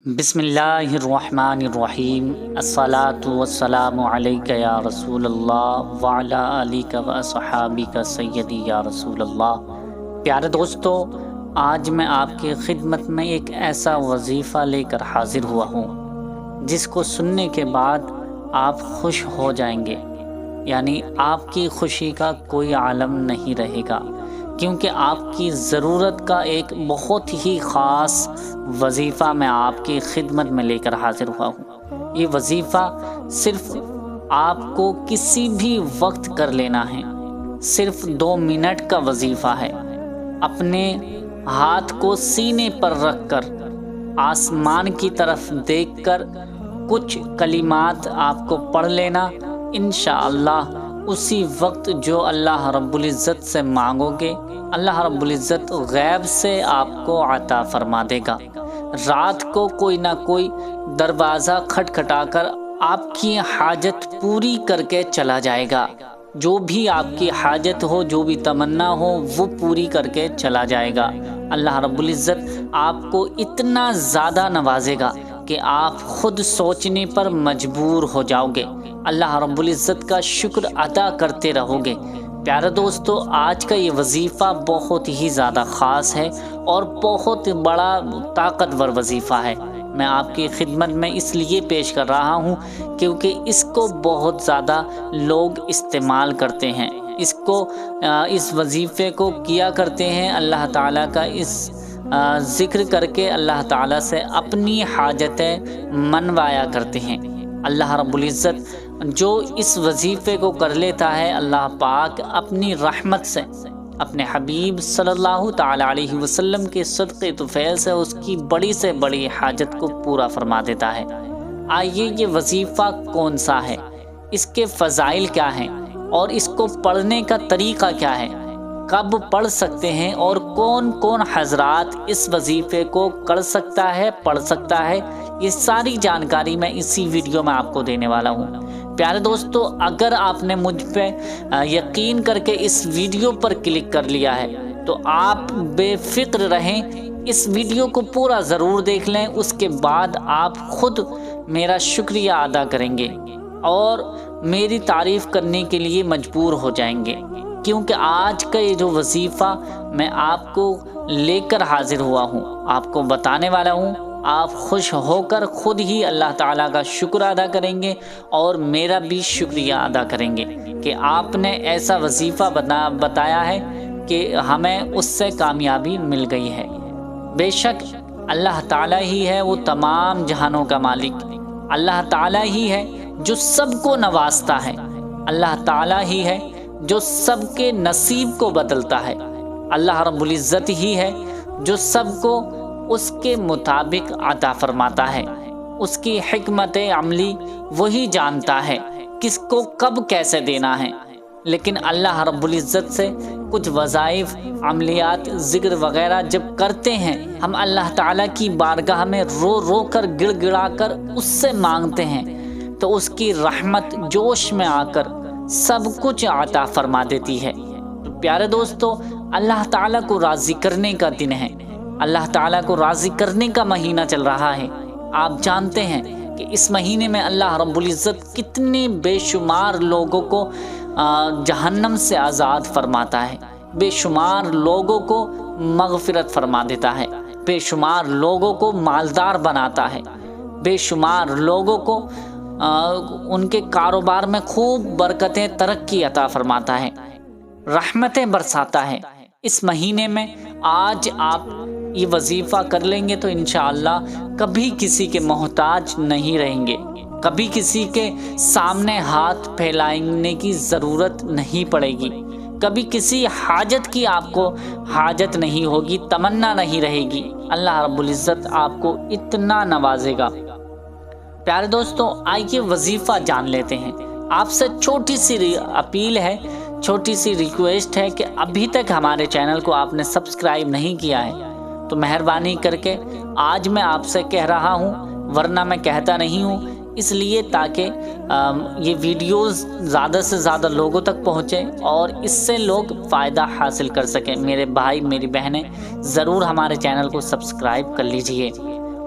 بسم اللہ الرحمن الرحیم، الصلاۃ والسلام علیک یا رسول اللہ وعلی آلک و اصحابک سیدی یا رسول اللہ۔ پیارے دوستو، آج میں آپ کی خدمت میں ایک ایسا وظیفہ لے کر حاضر ہوا ہوں جس کو سننے کے بعد آپ خوش ہو جائیں گے، یعنی آپ کی خوشی کا کوئی عالم نہیں رہے گا، کیونکہ آپ کی ضرورت کا ایک بہت ہی خاص وظیفہ میں آپ کی خدمت میں لے کر حاضر ہوا ہوں۔ یہ وظیفہ صرف آپ کو کسی بھی وقت کر لینا ہے، صرف 2 منٹ کا وظیفہ ہے۔ اپنے ہاتھ کو سینے پر رکھ کر آسمان کی طرف دیکھ کر کچھ کلمات آپ کو پڑھ لینا، انشاءاللہ اسی وقت جو اللہ رب العزت سے مانگو گے، اللہ رب العزت غیب سے آپ کو عطا فرما دے گا۔ رات کو کوئی نہ کوئی دروازہ کھٹکھٹا کر آپ کی حاجت پوری کر کے چلا جائے گا۔ جو بھی آپ کی حاجت ہو، جو بھی تمنا ہو، وہ پوری کر کے چلا جائے گا۔ اللہ رب العزت آپ کو اتنا زیادہ نوازے گا کہ آپ خود سوچنے پر مجبور ہو جاؤ گے، اللہ رب العزت کا شکر ادا کرتے رہو گے۔ پیارے دوستو، آج کا یہ وظیفہ بہت ہی زیادہ خاص ہے اور بہت بڑا طاقتور وظیفہ ہے۔ میں آپ کی خدمت میں اس لیے پیش کر رہا ہوں کیونکہ اس کو بہت زیادہ لوگ استعمال کرتے ہیں، اس وظیفے کو کیا کرتے ہیں، اللہ تعالیٰ کا اس ذکر کر کے اللہ تعالیٰ سے اپنی حاجتیں منوایا کرتے ہیں۔ اللہ رب العزت جو اس وظیفے کو کر لیتا ہے، اللہ پاک اپنی رحمت سے اپنے حبیب صلی اللہ تعالی علیہ وسلم کے صدقے طفیل سے اس کی بڑی سے بڑی حاجت کو پورا فرما دیتا ہے۔ آئیے، یہ وظیفہ کون سا ہے، اس کے فضائل کیا ہیں اور اس کو پڑھنے کا طریقہ کیا ہے، کب پڑھ سکتے ہیں اور کون کون حضرات اس وظیفے کو کر سکتا ہے، پڑھ سکتا ہے، یہ ساری جانکاری میں اسی ویڈیو میں آپ کو دینے والا ہوں۔ پیارے دوستو، اگر آپ نے مجھ پہ یقین کر کے اس ویڈیو پر کلک کر لیا ہے تو آپ بے فکر رہیں، اس ویڈیو کو پورا ضرور دیکھ لیں، اس کے بعد آپ خود میرا شکریہ ادا کریں گے اور میری تعریف کرنے کے لیے مجبور ہو جائیں گے، کیونکہ آج کا یہ جو وظیفہ میں آپ کو لے کر حاضر ہوا ہوں، آپ کو بتانے والا ہوں، آپ خوش ہو کر خود ہی اللہ تعالیٰ کا شکر ادا کریں گے اور میرا بھی شکریہ ادا کریں گے کہ آپ نے ایسا وظیفہ بتایا ہے کہ ہمیں اس سے کامیابی مل گئی ہے۔ بے شک اللہ تعالیٰ ہی ہے وہ تمام جہانوں کا مالک، اللہ تعالیٰ ہی ہے جو سب کو نوازتا ہے، اللہ تعالیٰ ہی ہے جو سب کے نصیب کو بدلتا ہے، اللہ رب العزت ہی ہے جو سب کو اس کے مطابق عطا فرماتا ہے۔ اس کی حکمت عملی وہی جانتا ہے کس کو کب کیسے دینا ہے، لیکن اللہ رب العزت سے کچھ وظائف، عملیات، ذکر وغیرہ جب کرتے ہیں، ہم اللہ تعالیٰ کی بارگاہ میں رو رو کر گڑ گڑا کر اس سے مانگتے ہیں تو اس کی رحمت جوش میں آ کر سب کچھ عطا فرما دیتی ہے۔ تو پیارے دوستو، اللہ تعالیٰ کو راضی کرنے کا دن ہے، اللہ تعالیٰ کو راضی کرنے کا مہینہ چل رہا ہے۔ آپ جانتے ہیں کہ اس مہینے میں اللہ رب العزت کتنے بے شمار لوگوں کو جہنم سے آزاد فرماتا ہے، بے شمار لوگوں کو مغفرت فرما دیتا ہے، بے شمار لوگوں کو مالدار بناتا ہے، بے شمار لوگوں کو ان کے کاروبار میں خوب برکتیں، ترقی عطا فرماتا ہے، رحمتیں برساتا ہے۔ اس مہینے میں آج آپ یہ وظیفہ کر لیں گے تو انشاءاللہ کبھی کسی کے محتاج نہیں رہیں گے، کبھی کسی کے سامنے ہاتھ پھیلانے کی ضرورت نہیں پڑے گی، کبھی کسی حاجت کی آپ کو حاجت نہیں ہوگی، تمنا نہیں رہے گی، اللہ رب العزت آپ کو اتنا نوازے گا۔ پیارے دوستو، آئیے وظیفہ جان لیتے ہیں۔ آپ سے چھوٹی سی اپیل ہے، چھوٹی سی ریکویسٹ ہے کہ ابھی تک ہمارے چینل کو آپ نے سبسکرائب نہیں کیا ہے تو مہربانی کر کے آج میں آپ سے کہہ رہا ہوں، ورنہ میں کہتا نہیں ہوں، اس لیے تاکہ یہ ویڈیوز زیادہ سے زیادہ لوگوں تک پہنچے اور اس سے لوگ فائدہ حاصل کر سکیں۔ میرے بھائی، میری بہنیں، ضرور ہمارے چینل کو سبسکرائب کر لیجئے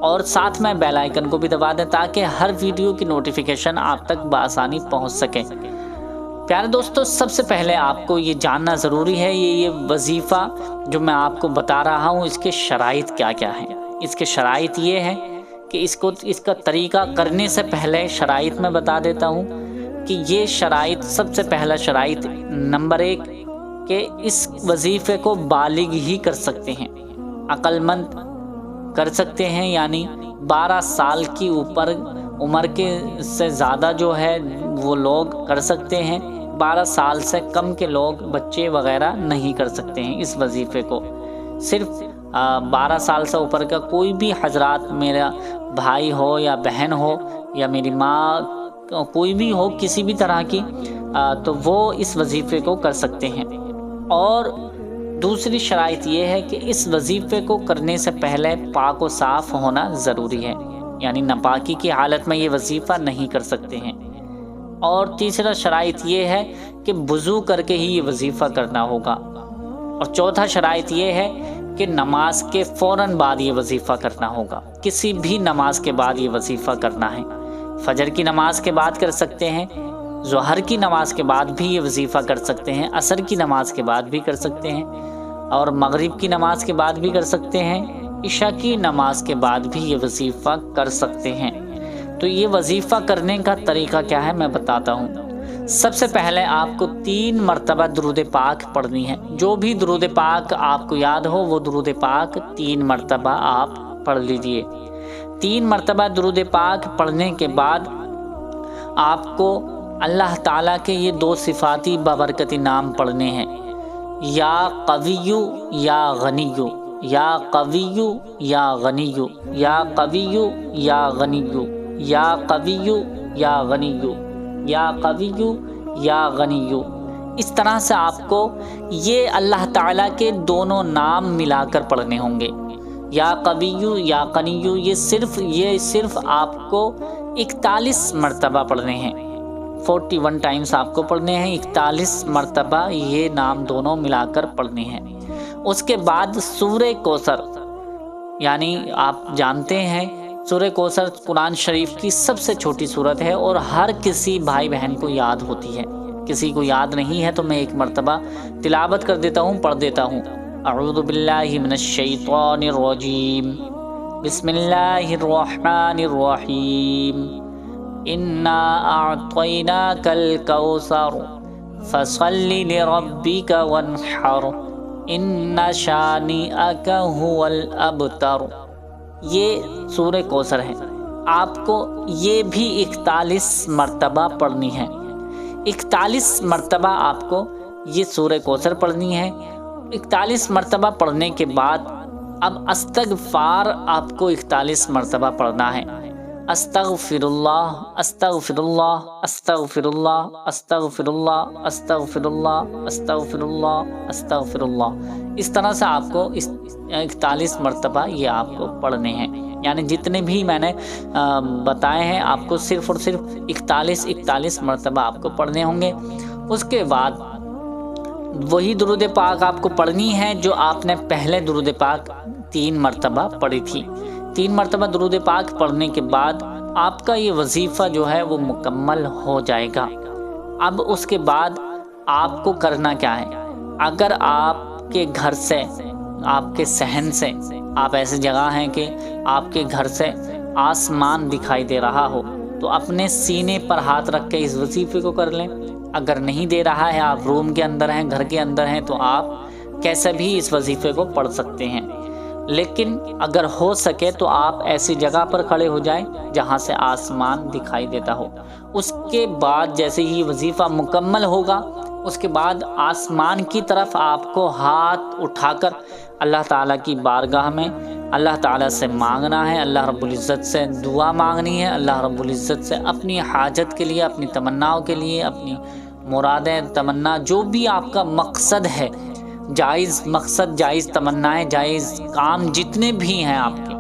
اور ساتھ میں بیل آئیکن کو بھی دبا دیں تاکہ ہر ویڈیو کی نوٹیفیکیشن آپ تک بآسانی پہنچ سکے۔ پیارے دوستو، سب سے پہلے آپ کو یہ جاننا ضروری ہے یہ وظیفہ جو میں آپ کو بتا رہا ہوں اس کے شرائط کیا کیا ہیں۔ اس کے شرائط یہ ہیں کہ اس کا طریقہ کرنے سے پہلے شرائط میں بتا دیتا ہوں کہ یہ شرائط، سب سے پہلا شرائط نمبر 1 کہ اس وظیفے کو بالغ ہی کر سکتے ہیں، عقل مند کر سکتے ہیں، یعنی 12 سال کی اوپر عمر کے سے زیادہ جو ہے وہ لوگ کر سکتے ہیں، 12 سال سے کم کے لوگ، بچے وغیرہ نہیں کر سکتے ہیں اس وظیفے کو۔ صرف 12 سال سے اوپر کا کوئی بھی حضرات، میرا بھائی ہو یا بہن ہو یا میری ماں، کوئی بھی ہو کسی بھی طرح کی، تو وہ اس وظیفے کو کر سکتے ہیں۔ اور دوسری شرائط یہ ہے کہ اس وظیفے کو کرنے سے پہلے پاک و صاف ہونا ضروری ہے، یعنی ناپاکی کی حالت میں یہ وظیفہ نہیں کر سکتے ہیں۔ اور تیسرا شرائط یہ ہے کہ وضو کر کے ہی یہ وظیفہ کرنا ہوگا۔ اور چوتھا شرائط یہ ہے کہ نماز کے فوراً بعد یہ وظیفہ کرنا ہوگا، کسی بھی نماز کے بعد یہ وظیفہ کرنا ہے۔ فجر کی نماز کے بعد کر سکتے ہیں، ظہر کی نماز کے بعد بھی یہ وظیفہ کر سکتے ہیں، عصر کی نماز کے بعد بھی کر سکتے ہیں، اور مغرب کی نماز کے بعد بھی کر سکتے ہیں، عشاء کی نماز کے بعد بھی یہ وظیفہ کر سکتے ہیں۔ تو یہ وظیفہ کرنے کا طریقہ کیا ہے میں بتاتا ہوں۔ سب سے پہلے آپ کو 3 مرتبہ درود پاک پڑھنی ہے۔ جو بھی درود پاک آپ کو یاد ہو وہ درود پاک 3 مرتبہ آپ پڑھ لیجئے۔ 3 مرتبہ درود پاک پڑھنے کے بعد آپ کو اللہ تعالیٰ کے یہ 2 صفاتی بابرکتی نام پڑھنے ہیں، یا قویو یا غنیو، یا قویو یا غنیو، یا قویو یا غنیو، یا قویو یا غنیو، یا قویو یا غنیو۔ اس طرح سے آپ کو یہ اللہ تعالیٰ کے دونوں نام ملا کر پڑھنے ہوں گے۔ یا قویو یا غنیو یہ صرف آپ کو 41 مرتبہ پڑھنے ہیں، 41 ٹائمز آپ کو پڑھنے ہیں، 41 مرتبہ یہ نام دونوں ملا کر پڑھنے ہیں۔ اس کے بعد سورہ کوثر، یعنی آپ جانتے ہیں سورہ کوثر قرآن شریف کی سب سے چھوٹی سورت ہے اور ہر کسی بھائی بہن کو یاد ہوتی ہے۔ کسی کو یاد نہیں ہے تو میں ایک مرتبہ تلاوت کر دیتا ہوں، پڑھ دیتا ہوں۔ اعوذ باللہ من الشیطان الرجیم، بسم اللہ الرحمن الرحیم، انا اعطیناک الکوثر فصل لربک وانحر ان شانئک هو الابتر۔ یہ سورہ کوثر ہے، آپ کو یہ بھی 41 مرتبہ پڑھنی ہے۔ 41 مرتبہ آپ کو یہ سورہ کوثر پڑھنی ہے۔ 41 مرتبہ پڑھنے کے بعد اب استغفار آپ کو 41 مرتبہ پڑھنا ہے۔ استغفر اللہ، استغفر اللہ، استغفر اللہ، استغفر اللہ، استغفر اللہ، استغفر اللہ، استغفر اللہ۔ اس طرح سے آپ کو 41 مرتبہ یہ آپ کو پڑھنے ہیں، یعنی جتنے بھی میں نے بتائے ہیں آپ کو صرف اور صرف 41 مرتبہ آپ کو پڑھنے ہوں گے۔ اس کے بعد وہی درود پاک آپ کو پڑھنی ہے جو آپ نے پہلے درود پاک 3 مرتبہ پڑھی تھی۔ 3 مرتبہ درود پاک پڑھنے کے بعد آپ کا یہ وظیفہ جو ہے وہ مکمل ہو جائے گا۔ اب اس کے بعد آپ کو کرنا کیا ہے؟ اگر آپ کے گھر سے، آپ کے صحن سے، آپ ایسی جگہ ہیں کہ آپ کے گھر سے آسمان دکھائی دے رہا ہو تو اپنے سینے پر ہاتھ رکھ کے اس وظیفے کو کر لیں۔ اگر نہیں دے رہا ہے، آپ روم کے اندر ہیں، گھر کے اندر ہیں، تو آپ کیسے بھی اس وظیفے کو پڑھ سکتے ہیں۔ لیکن اگر ہو سکے تو آپ ایسی جگہ پر کھڑے ہو جائیں جہاں سے آسمان دکھائی دیتا ہو۔ اس کے بعد جیسے ہی وظیفہ مکمل ہوگا، اس کے بعد آسمان کی طرف آپ کو ہاتھ اٹھا کر اللہ تعالیٰ کی بارگاہ میں اللہ تعالیٰ سے مانگنا ہے، اللہ رب العزت سے دعا مانگنی ہے، اللہ رب العزت سے اپنی حاجت کے لیے، اپنی تمناؤں کے لیے، اپنی مرادیں، تمنا، جو بھی آپ کا مقصد ہے، جائز مقصد، جائز تمنائیں، جائز کام جتنے بھی ہیں آپ کے،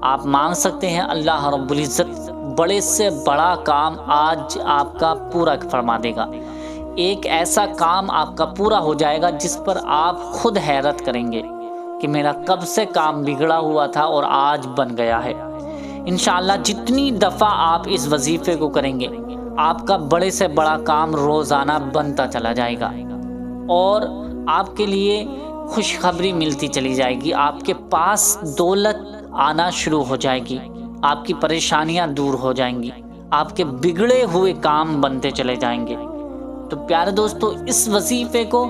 آپ مانگ سکتے ہیں۔ اللہ رب العزت بڑے سے بڑا کام آج آپ کا پورا فرما دے گا۔ ایک ایسا کام آپ کا پورا ہو جائے گا جس پر آپ خود حیرت کریں گے کہ میرا کب سے کام بگڑا ہوا تھا اور آج بن گیا ہے۔ انشاءاللہ جتنی دفعہ آپ اس وظیفے کو کریں گے آپ کا بڑے سے بڑا کام روزانہ بنتا چلا جائے گا، اور آپ کے لیے خوشخبری ملتی چلی جائے گی، آپ کے پاس دولت آنا شروع ہو جائے گی، آپ کی پریشانیاں دور ہو جائیں گی، آپ کے بگڑے ہوئے کام بنتے چلے جائیں گے۔ تو پیارے دوستو، اس وظیفے کو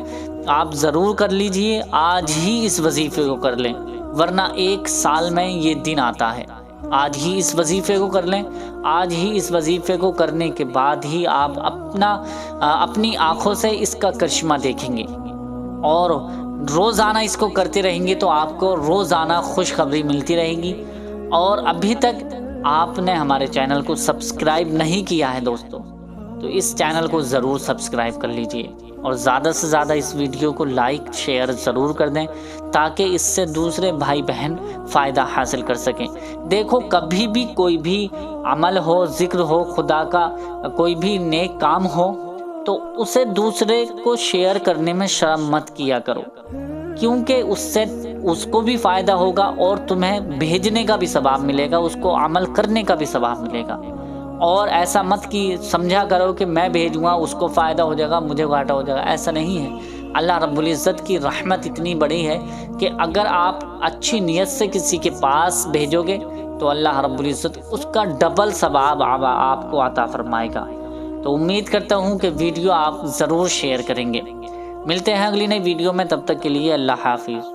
آپ ضرور کر لیجئے، آج ہی اس وظیفے کو کر لیں، ورنہ 1 سال میں یہ دن آتا ہے۔ آج ہی اس وظیفے کو کر لیں، آج ہی اس وظیفے کو کرنے کے بعد ہی آپ اپنی آنکھوں سے اس کا کرشمہ دیکھیں گے، اور روزانہ اس کو کرتے رہیں گے تو آپ کو روزانہ خوشخبری ملتی رہے گی۔ اور ابھی تک آپ نے ہمارے چینل کو سبسکرائب نہیں کیا ہے دوستو، تو اس چینل کو ضرور سبسکرائب کر لیجئے، اور زیادہ سے زیادہ اس ویڈیو کو لائک شیئر ضرور کر دیں تاکہ اس سے دوسرے بھائی بہن فائدہ حاصل کر سکیں۔ دیکھو، کبھی بھی کوئی بھی عمل ہو، ذکر ہو، خدا کا کوئی بھی نیک کام ہو تو اسے دوسرے کو شیئر کرنے میں شرم مت کیا کرو، کیونکہ اس سے اس کو بھی فائدہ ہوگا اور تمہیں بھیجنے کا بھی ثواب ملے گا، اس کو عمل کرنے کا بھی ثواب ملے گا۔ اور ایسا مت کہ سمجھا کرو کہ میں بھیجوں گا اس کو فائدہ ہو جائے گا مجھے گھاٹا ہو جائے گا، ایسا نہیں ہے۔ اللہ رب العزت کی رحمت اتنی بڑی ہے کہ اگر آپ اچھی نیت سے کسی کے پاس بھیجو گے تو اللہ رب العزت اس کا ڈبل ثواب آپ کو عطا فرمائے گا۔ تو امید کرتا ہوں کہ ویڈیو آپ ضرور شیئر کریں گے۔ ملتے ہیں اگلی نئی ویڈیو میں، تب تک کے لیے اللہ حافظ۔